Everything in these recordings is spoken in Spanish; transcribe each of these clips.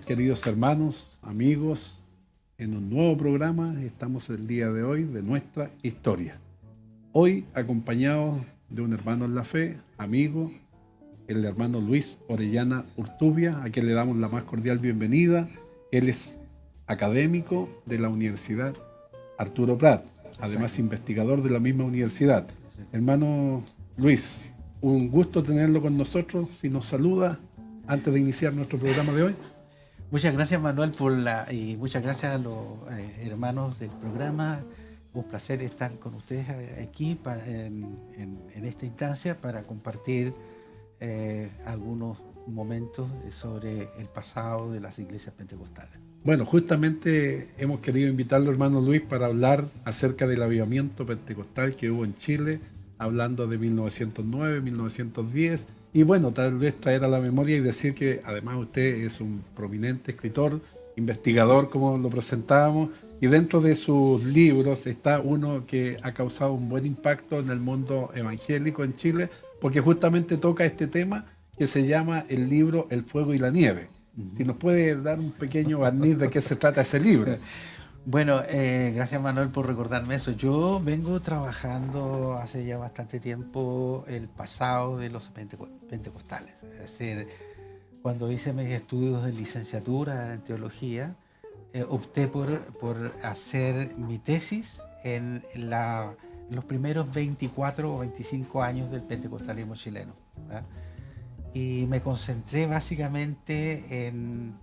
queridos hermanos, amigos? En un nuevo programa estamos el día de hoy de nuestra historia. Hoy acompañados de un hermano en la fe, amigo, el hermano Luis Orellana Urtubia, a quien le damos la más cordial bienvenida. Él es académico de la Universidad Arturo Prat, además investigador de la misma universidad. Hermano Luis, un gusto tenerlo con nosotros. Si nos saluda antes de iniciar nuestro programa de hoy. Muchas gracias, Manuel, y muchas gracias a los hermanos del programa. Un placer estar con ustedes aquí en esta instancia para compartir algunos momentos sobre el pasado de las iglesias pentecostales. Bueno, justamente hemos querido invitarlo, hermano Luis, para hablar acerca del avivamiento pentecostal que hubo en Chile, hablando de 1909, 1910, y bueno, tal vez traer a la memoria y decir que además usted es un prominente escritor, investigador, como lo presentábamos, y dentro de sus libros está uno que ha causado un buen impacto en el mundo evangélico en Chile, porque justamente toca este tema que se llama el libro El fuego y la nieve. Si nos puede dar un pequeño barniz de qué se trata ese libro. Bueno, gracias, Manuel, por recordarme eso. Yo vengo trabajando hace ya bastante tiempo el pasado de los pentecostales. Es decir, cuando hice mis estudios de licenciatura en teología, opté por hacer mi tesis en los primeros 24 o 25 años del pentecostalismo chileno, ¿verdad? Y me concentré básicamente en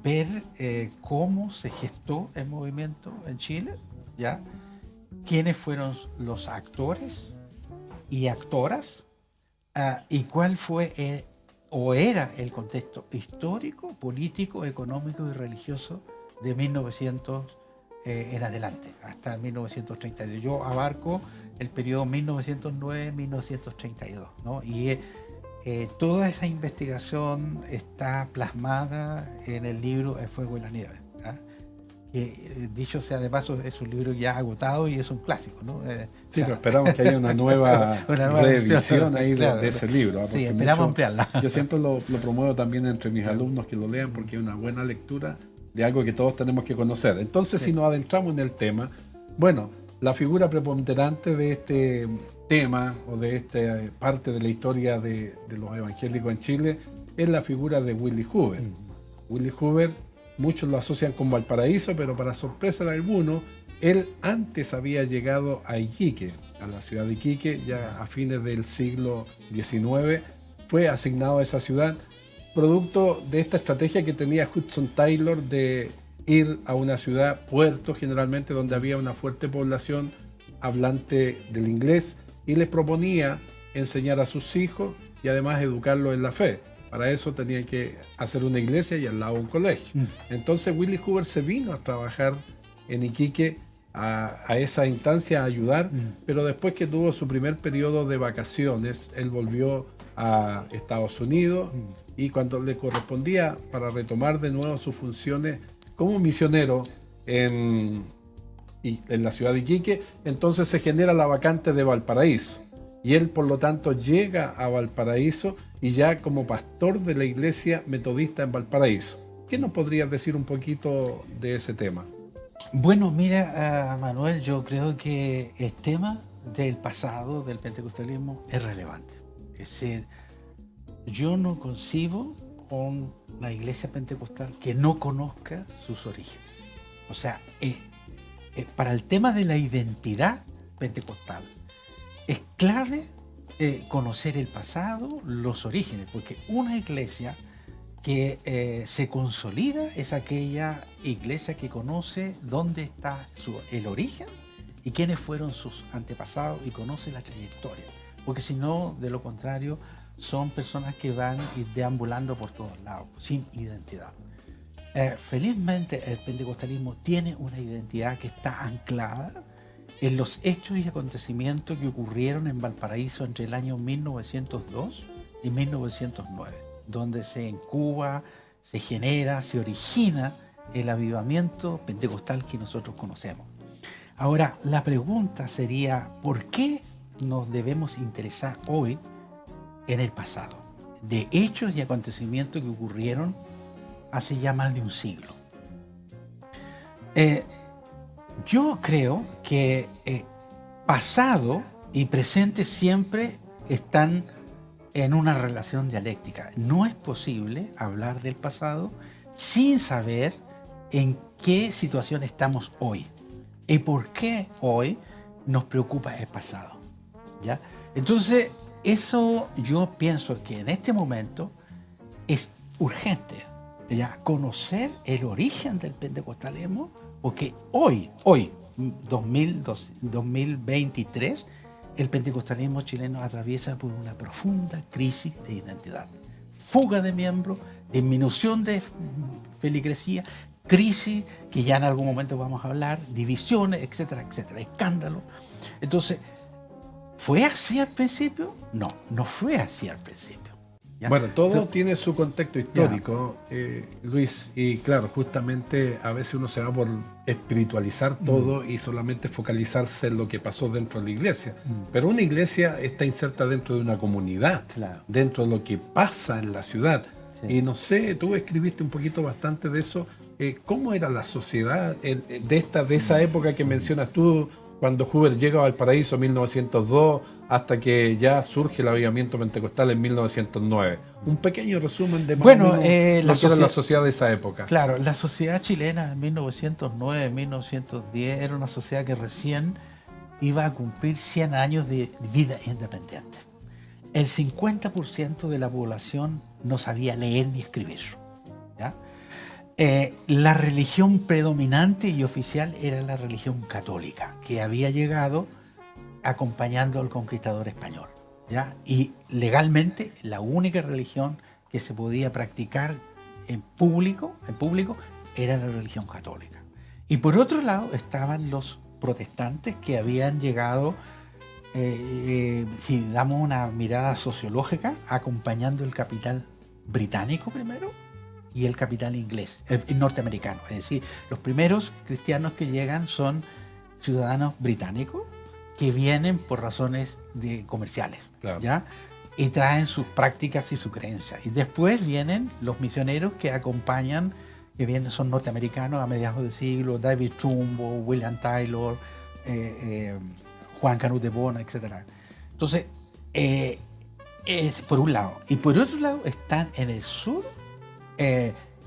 ver cómo se gestó el movimiento en Chile, ¿ya? Quiénes fueron los actores y actoras, y cuál fue o era el contexto histórico, político, económico y religioso de 1900 en adelante, hasta 1932. Yo abarco el periodo 1909-1932, ¿no? Y toda esa investigación está plasmada en el libro El fuego y la nieve, ¿eh? Que dicho sea de paso, es un libro ya agotado y es un clásico, ¿no? Sí, pero esperamos que haya una nueva reedición ahí claro, de ese libro. Sí, esperamos ampliarla. Yo siempre lo promuevo también entre mis alumnos que lo lean porque es una buena lectura de algo que todos tenemos que conocer. Entonces, si nos adentramos en el tema, bueno, la figura preponderante de este tema o de esta parte de la historia de los evangélicos en Chile es la figura de Willy Hoover. Willy Hoover, muchos lo asocian con Valparaíso, pero para sorpresa de algunos, él antes había llegado a Iquique, a la ciudad de Iquique, ya a fines del siglo XIX, fue asignado a esa ciudad, producto de esta estrategia que tenía Hudson Taylor de ir a una ciudad, puerto generalmente, donde había una fuerte población hablante del inglés, y les proponía enseñar a sus hijos y además educarlos en la fe. Para eso tenían que hacer una iglesia y al lado un colegio. Entonces Willy Hoover se vino a trabajar en Iquique a esa instancia, a ayudar, pero después que tuvo su primer periodo de vacaciones, él volvió a Estados Unidos y cuando le correspondía para retomar de nuevo sus funciones como misionero en la ciudad de Iquique, entonces se genera la vacante de Valparaíso. Y él, por lo tanto, llega a Valparaíso y ya como pastor de la iglesia metodista en Valparaíso. ¿Qué nos podrías decir un poquito de ese tema? Bueno, mira, Manuel, yo creo que el tema del pasado del pentecostalismo es relevante. Es decir, yo no concibo con la iglesia pentecostal que no conozca sus orígenes. O sea, para el tema de la identidad pentecostal, es clave conocer el pasado, los orígenes, porque una iglesia que se consolida es aquella iglesia que conoce dónde está el origen y quiénes fueron sus antepasados y conoce la trayectoria. Porque si no, de lo contrario, son personas que van deambulando por todos lados, sin identidad. Felizmente el pentecostalismo tiene una identidad que está anclada en los hechos y acontecimientos que ocurrieron en Valparaíso entre el año 1902 y 1909, donde se incuba, se genera, se origina el avivamiento pentecostal que nosotros conocemos. Ahora, la pregunta sería, ¿por qué nos debemos interesar hoy en el pasado? De hechos y acontecimientos que ocurrieron hace ya más de un siglo. Yo creo que pasado y presente siempre están en una relación dialéctica. No es posible hablar del pasado sin saber en qué situación estamos hoy y por qué hoy nos preocupa el pasado, ¿ya? Entonces, eso yo pienso que en este momento es urgente, ¿ya? Conocer el origen del pentecostalismo, porque hoy, 2023, el pentecostalismo chileno atraviesa por una profunda crisis de identidad. Fuga de miembros, disminución de feligresía, crisis, que ya en algún momento vamos a hablar, divisiones, etcétera, etcétera, escándalos. Entonces, ¿fue así al principio? No, no fue así al principio. ¿Ya? Bueno, todo tiene su contexto histórico, Luis, y claro, justamente a veces uno se va por espiritualizar todo y solamente focalizarse en lo que pasó dentro de la iglesia. Pero una iglesia está inserta dentro de una comunidad, dentro de lo que pasa en la ciudad. Sí. Y no sé, tú escribiste un poquito bastante de eso. ¿Cómo era la sociedad de esa época que mencionas tú, cuando Hoover llega a Valparaíso en 1902, hasta que ya surge el avivamiento pentecostal en 1909? Un pequeño resumen de lo que era la sociedad de esa época. Claro, la sociedad chilena en 1909, 1910 era una sociedad que recién iba a cumplir 100 años de vida independiente. El 50% de la población no sabía leer ni escribir, ¿ya? La religión predominante y oficial era la religión católica, que había llegado acompañando al conquistador español, ¿ya? Y legalmente la única religión que se podía practicar en público era la religión católica. Y por otro lado estaban los protestantes que habían llegado, si damos una mirada sociológica, acompañando el capital británico primero y el capital inglés, el norteamericano. Es decir, los primeros cristianos que llegan son ciudadanos británicos que vienen por razones comerciales, claro, ¿ya? Y traen sus prácticas y sus creencias. Y después vienen los misioneros que acompañan, que son norteamericanos a mediados del siglo, David Trumbo, William Taylor, Juan Canut de Bona, etc. Entonces, es por un lado. Y por otro lado están en el sur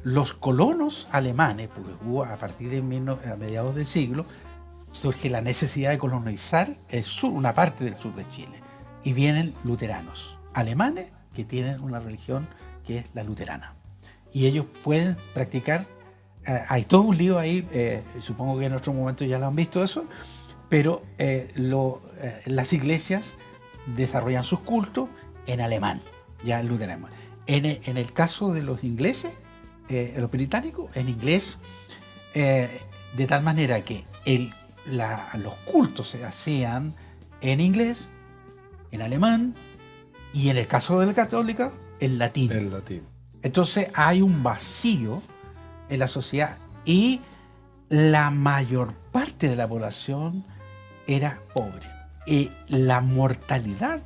los colonos alemanes, porque hubo a partir de a mediados del siglo, surge la necesidad de colonizar el sur, una parte del sur de Chile. Y vienen luteranos alemanes que tienen una religión que es la luterana. Y ellos pueden practicar, hay todo un lío ahí, supongo que en otro momento ya lo han visto eso, pero las iglesias desarrollan sus cultos en alemán, ya en luterano. En el caso de los ingleses, los británicos, en inglés, de tal manera que los cultos se hacían en inglés, en alemán y en el caso de la católica, en latín. En latín. Entonces hay un vacío en la sociedad y la mayor parte de la población era pobre y la mortalidad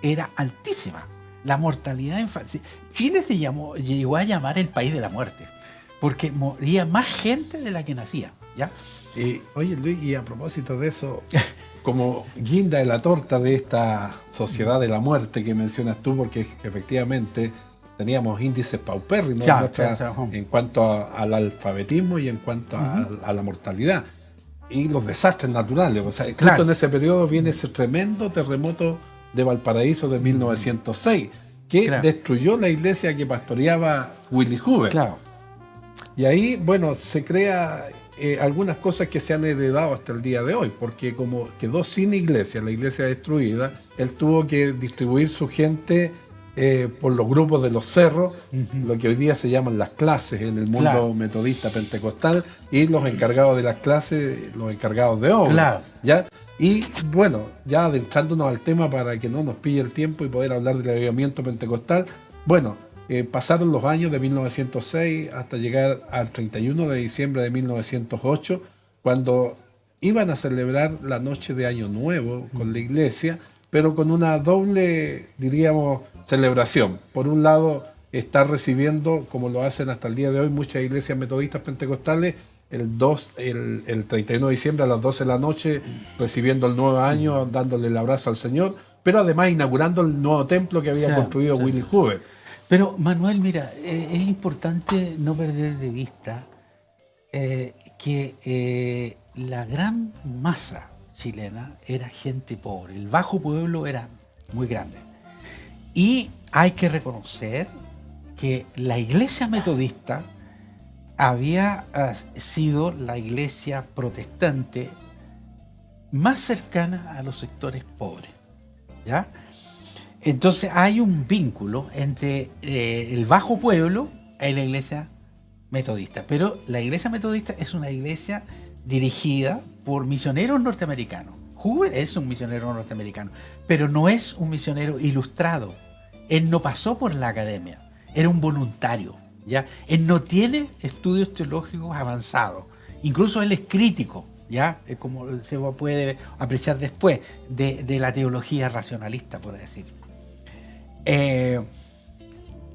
era altísima. La mortalidad infantil. Chile llegó a llamar el país de la muerte porque moría más gente de la que nacía, ¿ya? Oye, Luis, y a propósito de eso, como guinda de la torta de esta sociedad de la muerte que mencionas tú, porque efectivamente teníamos índices paupérrimos en cuanto al alfabetismo y en cuanto a la mortalidad y los desastres naturales. O sea, justo en ese periodo viene ese tremendo terremoto de Valparaíso de 1906 que destruyó la iglesia que pastoreaba Willy Hoover. Claro. Y ahí, bueno, se crea algunas cosas que se han heredado hasta el día de hoy, porque como quedó sin iglesia, la iglesia destruida, él tuvo que distribuir su gente por los grupos de los cerros, lo que hoy día se llaman las clases en el mundo metodista pentecostal, y los encargados de las clases, los encargados de obra. ¿Ya? Y bueno, ya adentrándonos al tema para que no nos pille el tiempo y poder hablar del avivamiento pentecostal, bueno, pasaron los años de 1906 hasta llegar al 31 de diciembre de 1908, cuando iban a celebrar la noche de Año Nuevo con la iglesia, pero con una doble, diríamos, celebración. Por un lado, está recibiendo, como lo hacen hasta el día de hoy muchas iglesias metodistas pentecostales, el 31 de diciembre a las 12 de la noche, recibiendo el nuevo año, dándole el abrazo al Señor, pero además inaugurando el nuevo templo que había construido Willie Hoover. Pero Manuel, mira, es importante no perder de vista que la gran masa chilena era gente pobre. El bajo pueblo era muy grande. Y hay que reconocer que la iglesia metodista había sido la iglesia protestante más cercana a los sectores pobres, ¿ya? Entonces hay un vínculo entre el bajo pueblo y la iglesia metodista. Pero la iglesia metodista es una iglesia dirigida por misioneros norteamericanos. Hoover es un misionero norteamericano, pero no es un misionero ilustrado. Él no pasó por la academia, era un voluntario, ¿ya? Él no tiene estudios teológicos avanzados. Incluso él es crítico, ¿ya? Como se puede apreciar después, de la teología racionalista, por decir.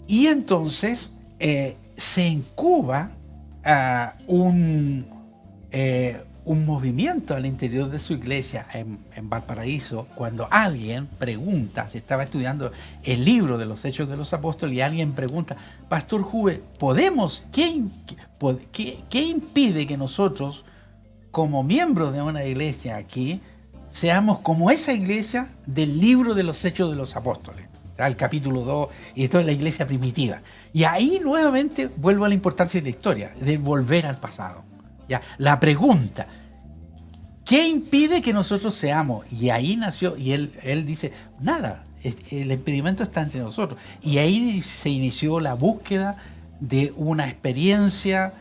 Y entonces se incuba un movimiento al interior de su iglesia en Valparaíso, cuando alguien pregunta, se estaba estudiando el libro de los Hechos de los Apóstoles, y alguien pregunta, Pastor Hoover, ¿qué impide que nosotros, como miembros de una iglesia aquí, seamos como esa iglesia del libro de los Hechos de los Apóstoles? El capítulo 2, y esto es la iglesia primitiva. Y ahí nuevamente vuelvo a la importancia de la historia, de volver al pasado. ¿Ya? La pregunta, ¿qué impide que nosotros seamos? Y ahí nació, y él dice, nada, el impedimento está entre nosotros. Y ahí se inició la búsqueda de una experiencia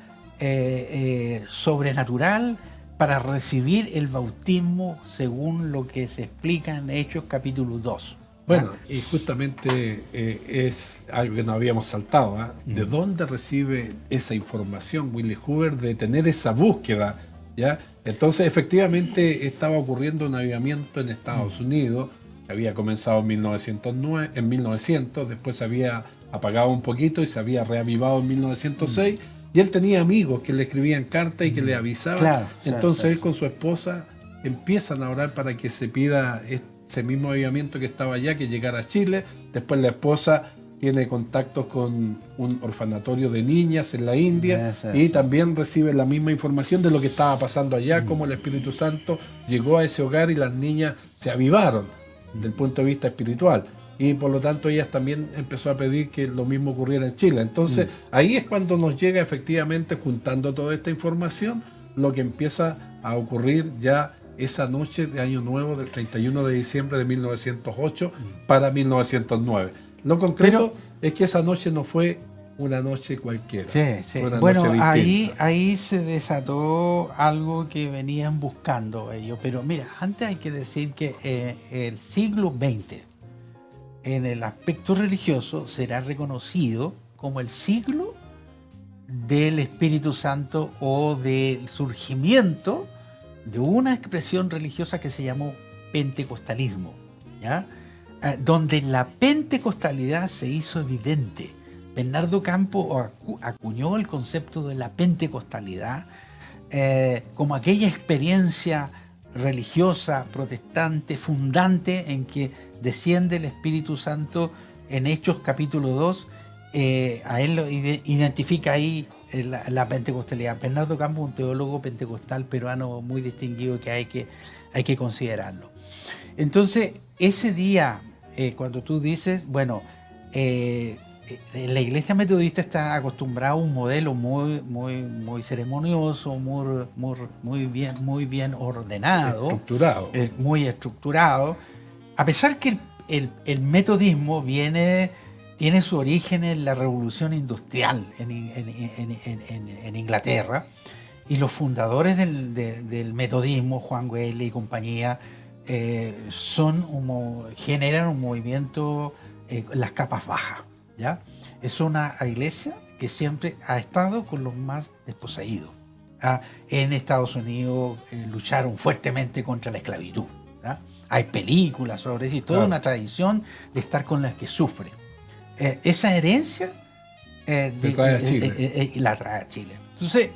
sobrenatural para recibir el bautismo según lo que se explica en Hechos capítulo 2. Bueno, y justamente es algo que nos habíamos saltado, ¿eh? ¿De dónde recibe esa información Willie Hoover de tener esa búsqueda? ¿Ya? Entonces, efectivamente, estaba ocurriendo un avivamiento en Estados Unidos, que había comenzado en 1900, después se había apagado un poquito y se había reavivado en 1906, y él tenía amigos que le escribían cartas y que le avisaban. Entonces él con su esposa empiezan a orar para que se pida ese mismo avivamiento que estaba allá, que llegara a Chile. Después la esposa tiene contactos con un orfanatorio de niñas en la India y también recibe la misma información de lo que estaba pasando allá, cómo el Espíritu Santo llegó a ese hogar y las niñas se avivaron desde el punto de vista espiritual. Y por lo tanto ellas también empezó a pedir que lo mismo ocurriera en Chile. Entonces ahí es cuando nos llega efectivamente, juntando toda esta información, lo que empieza a ocurrir ya esa noche de Año Nuevo del 31 de diciembre de 1908 para 1909. Lo concreto es que esa noche no fue una noche cualquiera. Fue una noche ahí se desató algo que venían buscando ellos. Pero mira, antes hay que decir que el siglo XX, en el aspecto religioso, será reconocido como el siglo del Espíritu Santo o del surgimiento de una expresión religiosa que se llamó pentecostalismo, ¿ya? Donde la pentecostalidad se hizo evidente. Bernardo Campo acuñó el concepto de la pentecostalidad como aquella experiencia religiosa, protestante, fundante, en que desciende el Espíritu Santo en Hechos capítulo 2. A él lo identifica ahí la pentecostalidad. Bernardo Campo, un teólogo pentecostal peruano muy distinguido que hay que considerarlo. Entonces, ese día, cuando tú dices, bueno, la iglesia metodista está acostumbrada a un modelo muy ceremonioso, muy bien ordenado, muy estructurado, a pesar que el metodismo tiene su origen en la revolución industrial en Inglaterra, y los fundadores del metodismo, Juan Wesley y compañía, generan un movimiento en las capas bajas, ¿ya? Es una iglesia que siempre ha estado con los más desposeídos. En Estados Unidos lucharon fuertemente contra la esclavitud, ¿ya? Hay películas sobre eso y toda una tradición de estar con las que sufren. Esa herencia Se trae a Chile. Y la trae a Chile. Entonces,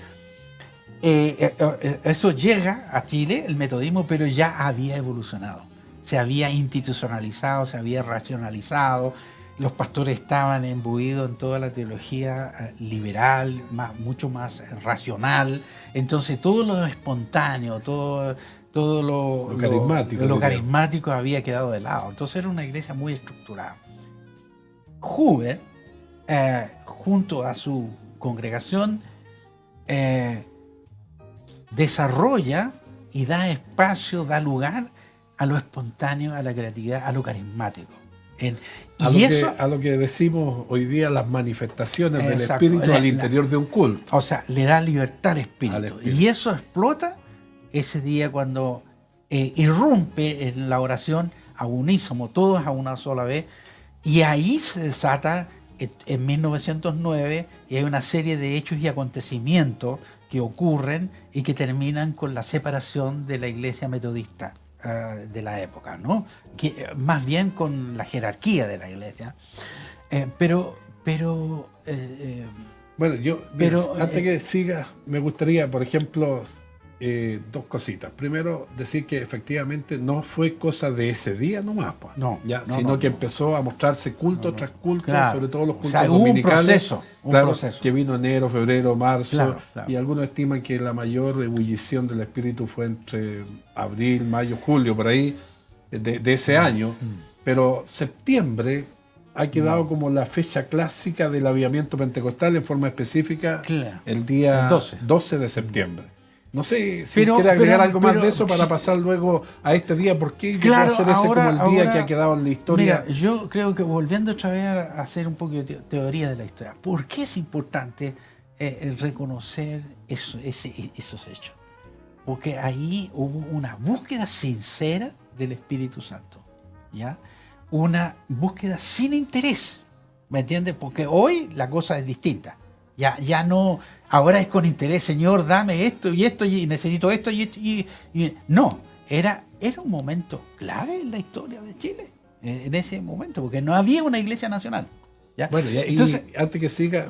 eso llega a Chile, el metodismo, pero ya había evolucionado. Se había institucionalizado, se había racionalizado. Los pastores estaban imbuidos en toda la teología liberal, mucho más racional. Entonces, todo lo espontáneo, todo lo carismático había quedado de lado. Entonces, era una iglesia muy estructurada. Hoover, junto a su congregación, desarrolla y da espacio, da lugar a lo espontáneo, a la creatividad, a lo carismático. A lo que decimos hoy día, las manifestaciones del espíritu al interior de un culto. O sea, le da libertad al espíritu. Y eso explota ese día cuando irrumpe en la oración a unísono, todos a una sola vez. Y ahí se desata en 1909 y hay una serie de hechos y acontecimientos que ocurren y que terminan con la separación de la iglesia metodista de la época, ¿no? Que, más bien con la jerarquía de la iglesia. Bueno, antes que siga, me gustaría, por ejemplo, dos cositas. Primero, decir que efectivamente no fue cosa de ese día nomás, pues, sino que empezó a mostrarse culto tras culto, sobre todo los cultos dominicales. Un proceso. Que vino enero, febrero, marzo, y algunos estiman que la mayor ebullición del espíritu fue entre abril, mayo, julio, por ahí, de ese año. Pero septiembre ha quedado como la fecha clásica del avivamiento pentecostal, en forma específica, el día 12 de septiembre. No sé si quiere agregar algo más de eso para pasar luego a este día. ¿Por qué hacer ese como el día que ha quedado en la historia? Mira, yo creo que volviendo otra vez a hacer un poco de teoría de la historia, ¿por qué es importante reconocer esos hechos? Porque ahí hubo una búsqueda sincera del Espíritu Santo, ¿ya? Una búsqueda sin interés, ¿me entiendes? Porque hoy la cosa es distinta. Ya no, ahora es con interés, Señor, dame esto, y necesito esto, y no, era un momento clave en la historia de Chile, en ese momento, porque no había una iglesia nacional. ¿Ya? Bueno, entonces, y antes que siga,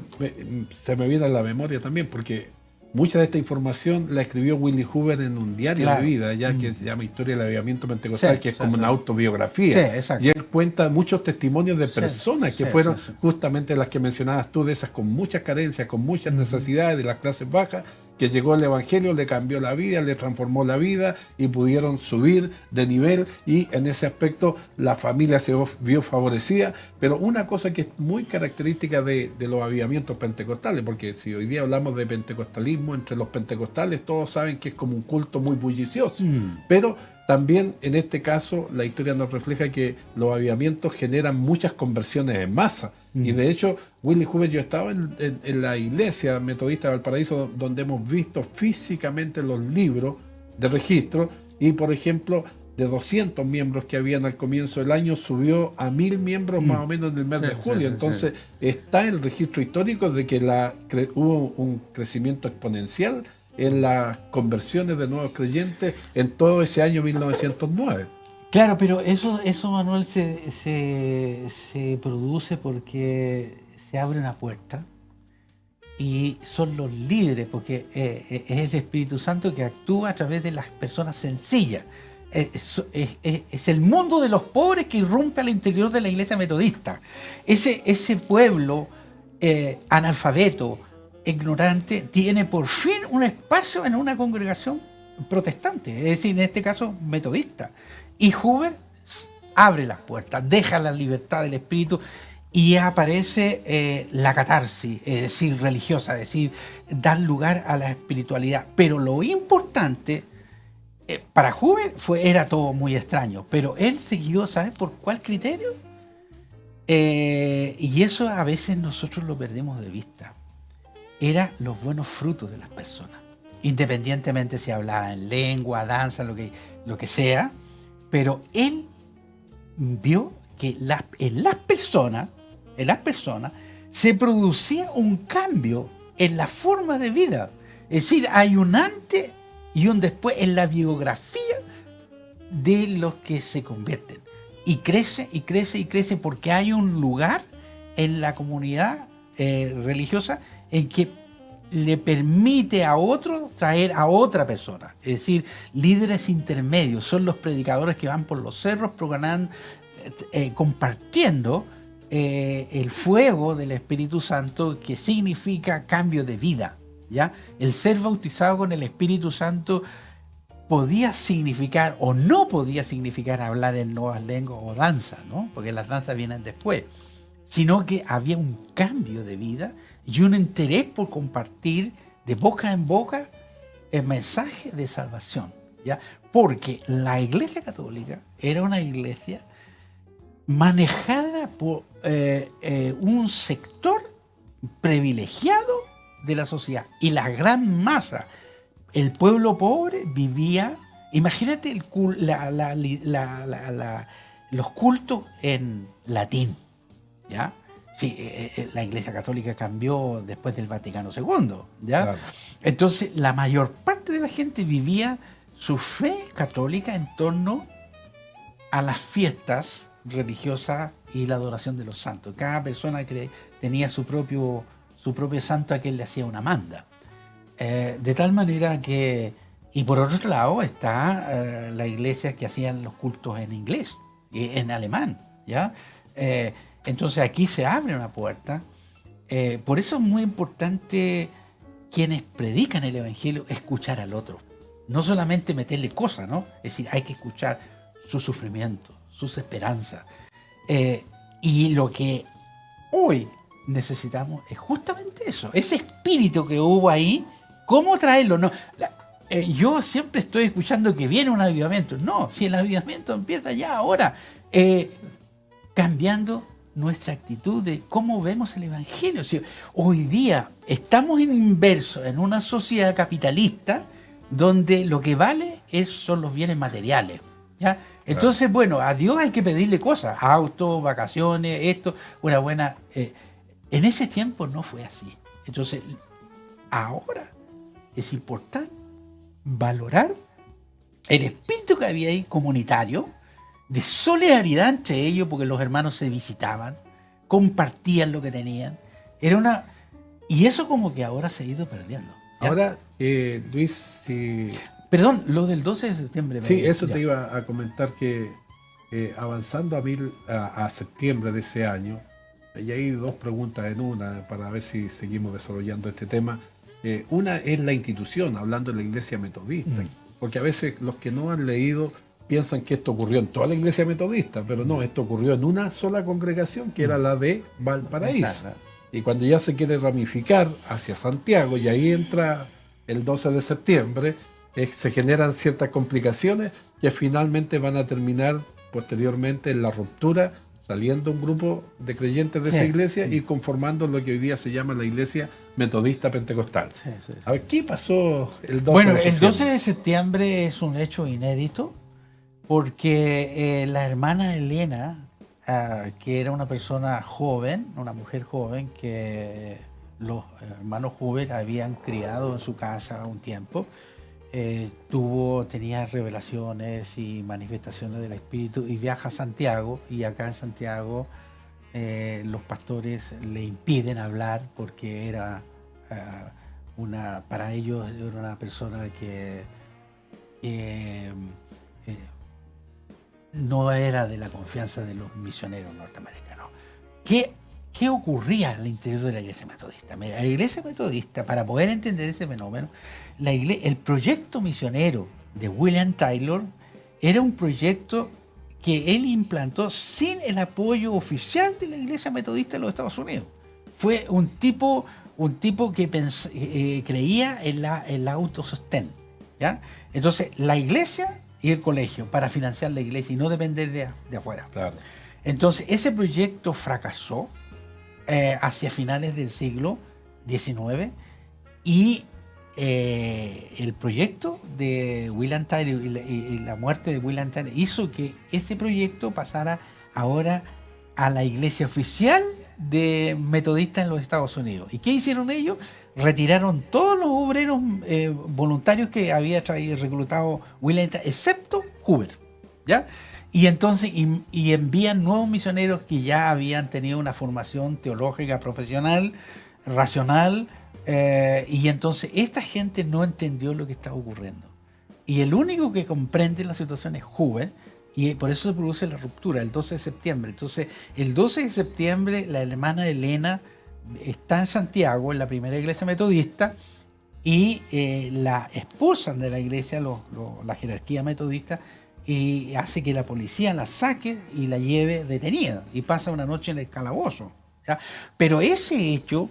se me viene a la memoria también, porque mucha de esta información la escribió Willie Hoover en un diario de vida, que se llama Historia del Avivamiento Pentecostal, que es como una autobiografía. Y él cuenta muchos testimonios de personas que fueron justamente las que mencionabas tú, de esas con muchas carencias, con muchas necesidades, de las clases bajas, que llegó el Evangelio, le cambió la vida, le transformó la vida y pudieron subir de nivel, y en ese aspecto la familia se vio favorecida. Pero una cosa que es muy característica de los avivamientos pentecostales, porque si hoy día hablamos de pentecostalismo, entre los pentecostales todos saben que es como un culto muy bullicioso, pero también en este caso la historia nos refleja que los avivamientos generan muchas conversiones en masa. Y de hecho, Willie Hoover, yo estaba en la iglesia metodista de Valparaíso, donde hemos visto físicamente los libros de registro, y por ejemplo, de 200 miembros que habían al comienzo del año, subió a 1000 miembros más o menos en el mes de julio. Entonces está el registro histórico de que hubo un crecimiento exponencial en las conversiones de nuevos creyentes en todo ese año 1909. Claro, pero eso Manuel, se produce porque se abre una puerta y son los líderes, porque es el Espíritu Santo que actúa a través de las personas sencillas. Es el mundo de los pobres que irrumpe al interior de la iglesia metodista. Ese pueblo analfabeto, ignorante, tiene por fin un espacio en una congregación protestante, es decir, en este caso metodista. Y Hoover abre las puertas, deja la libertad del espíritu, y aparece la catarsis, es decir, religiosa, es decir, dar lugar a la espiritualidad. Pero lo importante, para Hoover era todo muy extraño, pero él siguió, ¿sabes por cuál criterio? Y eso a veces nosotros lo perdemos de vista. Eran los buenos frutos de las personas, independientemente si hablaba en lengua, danza, lo que sea, pero él vio que en las personas se producía un cambio en la forma de vida. Es decir, hay un antes y un después en la biografía de los que se convierten. Y crece y crece y crece, porque hay un lugar en la comunidad religiosa en que le permite a otro traer a otra persona. Es decir, líderes intermedios son los predicadores que van por los cerros compartiendo el fuego del Espíritu Santo, que significa cambio de vida, ¿ya? El ser bautizado con el Espíritu Santo podía significar o no podía significar hablar en nuevas lenguas o danza, ¿no? Porque las danzas vienen después, sino que había un cambio de vida y un interés por compartir de boca en boca el mensaje de salvación, ¿ya? Porque la Iglesia Católica era una iglesia manejada por un sector privilegiado de la sociedad, y la gran masa, el pueblo pobre, vivía, imagínate los cultos en latín, ¿ya? Sí, la Iglesia Católica cambió después del Vaticano II, ¿ya? Claro. Entonces, la mayor parte de la gente vivía su fe católica en torno a las fiestas religiosas y la adoración de los santos. Cada persona tenía su propio santo a quien le hacía una manda. De tal manera que, y por otro lado está la iglesia que hacían los cultos en inglés, en alemán, ¿ya? Entonces aquí se abre una puerta. Por eso es muy importante, quienes predican el Evangelio, escuchar al otro. No solamente meterle cosas, ¿no? Es decir, hay que escuchar su sufrimiento, sus esperanzas. Y lo que hoy necesitamos es justamente eso, ese espíritu que hubo ahí, ¿cómo traerlo? No, yo siempre estoy escuchando que viene un avivamiento. No, si el avivamiento empieza ya ahora, cambiando nuestra actitud de cómo vemos el Evangelio. Si hoy día estamos inmersos en una sociedad capitalista donde lo que vale son los bienes materiales, ¿ya? Entonces, bueno, a Dios hay que pedirle cosas, autos, vacaciones, esto, una buena... en ese tiempo no fue así. Entonces, ahora es importante valorar el espíritu que había ahí comunitario, de solidaridad entre ellos, porque los hermanos se visitaban, compartían lo que tenían. Y eso como que ahora se ha ido perdiendo, ¿ya? Ahora, Luis, si... Perdón, lo del 12 de septiembre. Sí, eso te iba a comentar, que avanzando a septiembre de ese año, y hay dos preguntas en una para ver si seguimos desarrollando este tema. Una es la institución, hablando de la Iglesia Metodista, porque a veces los que no han leído piensan que esto ocurrió en toda la Iglesia Metodista, pero no, esto ocurrió en una sola congregación, que era la de Valparaíso. Y cuando ya se quiere ramificar hacia Santiago, y ahí entra el 12 de septiembre, se generan ciertas complicaciones que finalmente van a terminar posteriormente en la ruptura, saliendo un grupo de creyentes de esa iglesia y conformando lo que hoy día se llama la Iglesia Metodista Pentecostal. A ver, ¿qué pasó el 12 de septiembre? Bueno, el 12 de septiembre es un hecho inédito, porque la hermana Elena, que era una persona joven, una mujer joven, que los hermanos Huber habían criado en su casa un tiempo, tenía revelaciones y manifestaciones del Espíritu, y viaja a Santiago, y acá en Santiago los pastores le impiden hablar porque era para ellos era una persona que no era de la confianza de los misioneros norteamericanos. ¿Qué ocurría al interior de la Iglesia Metodista? Mira, la Iglesia Metodista, para poder entender ese fenómeno, el proyecto misionero de William Taylor era un proyecto que él implantó sin el apoyo oficial de la Iglesia Metodista en los Estados Unidos. Fue un tipo que creía en la autosostén, ¿ya? Entonces, la Iglesia y el colegio para financiar la Iglesia y no depender de afuera. Claro. Entonces, ese proyecto fracasó hacia finales del siglo XIX, y el proyecto de William Taylor y la muerte de William Taylor hizo que ese proyecto pasara ahora a la iglesia oficial de metodistas en los Estados Unidos. ¿Y qué hicieron ellos? Retiraron todos los obreros voluntarios que había reclutado William Taylor, excepto Huber. ¿ya? Y entonces y envían nuevos misioneros que ya habían tenido una formación teológica profesional, racional, y entonces esta gente no entendió lo que estaba ocurriendo. Y el único que comprende la situación es Hoover, y por eso se produce la ruptura el 12 de septiembre. Entonces, el 12 de septiembre la hermana Elena está en Santiago, en la primera iglesia metodista, y la expulsan de la iglesia, la jerarquía metodista, y hace que la policía la saque y la lleve detenida, y pasa una noche en el calabozo, ¿ya? Pero ese hecho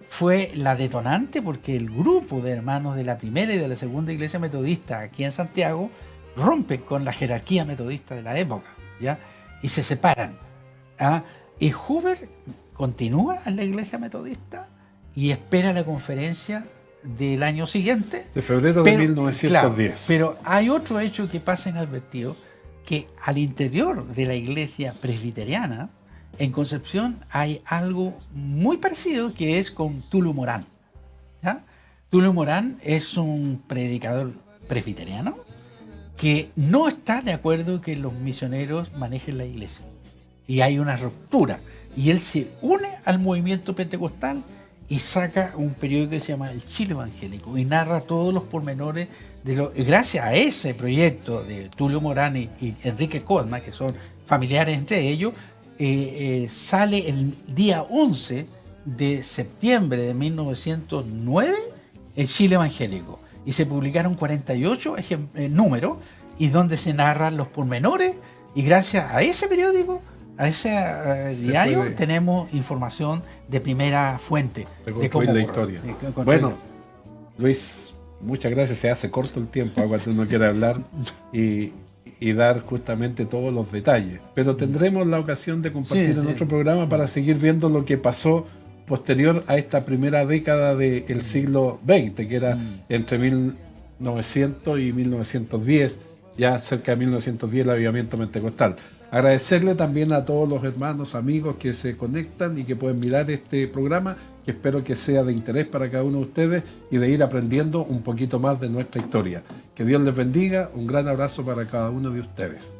fue la detonante porque el grupo de hermanos de la primera y de la segunda iglesia metodista aquí en Santiago rompen con la jerarquía metodista de la época, ¿ya? Y se separan, ¿ah? Y Hoover continúa en la iglesia metodista y espera la conferencia del año siguiente. De febrero de 1910. Claro, pero hay otro hecho que pasa inadvertido, que al interior de la iglesia presbiteriana, en Concepción, hay algo muy parecido que es con Tulio Morán, ¿ya? Tulio Morán es un predicador presbiteriano que no está de acuerdo que los misioneros manejen la iglesia. Y hay una ruptura. Y él se une al movimiento pentecostal y saca un periódico que se llama El Chile Evangélico y narra todos los pormenores gracias a ese proyecto de Tulio Morán y Enrique Cosma, que son familiares entre ellos, sale el día 11 de septiembre de 1909 El Chile Evangélico. Y se publicaron 48 números y donde se narran los pormenores, y gracias a ese periódico, a ese diario, tenemos información de primera fuente de cómo la historia. Bueno, Luis, muchas gracias. Se hace corto el tiempo cuando uno quiere hablar y dar justamente todos los detalles, pero tendremos la ocasión de compartir en otro programa para seguir viendo lo que pasó posterior a esta primera década del siglo XX, que era entre 1900 y 1910, ya cerca de 1910 el avivamiento pentecostal. Agradecerle también a todos los hermanos, amigos que se conectan y que pueden mirar este programa, que espero que sea de interés para cada uno de ustedes y de ir aprendiendo un poquito más de nuestra historia. Que Dios les bendiga, un gran abrazo para cada uno de ustedes.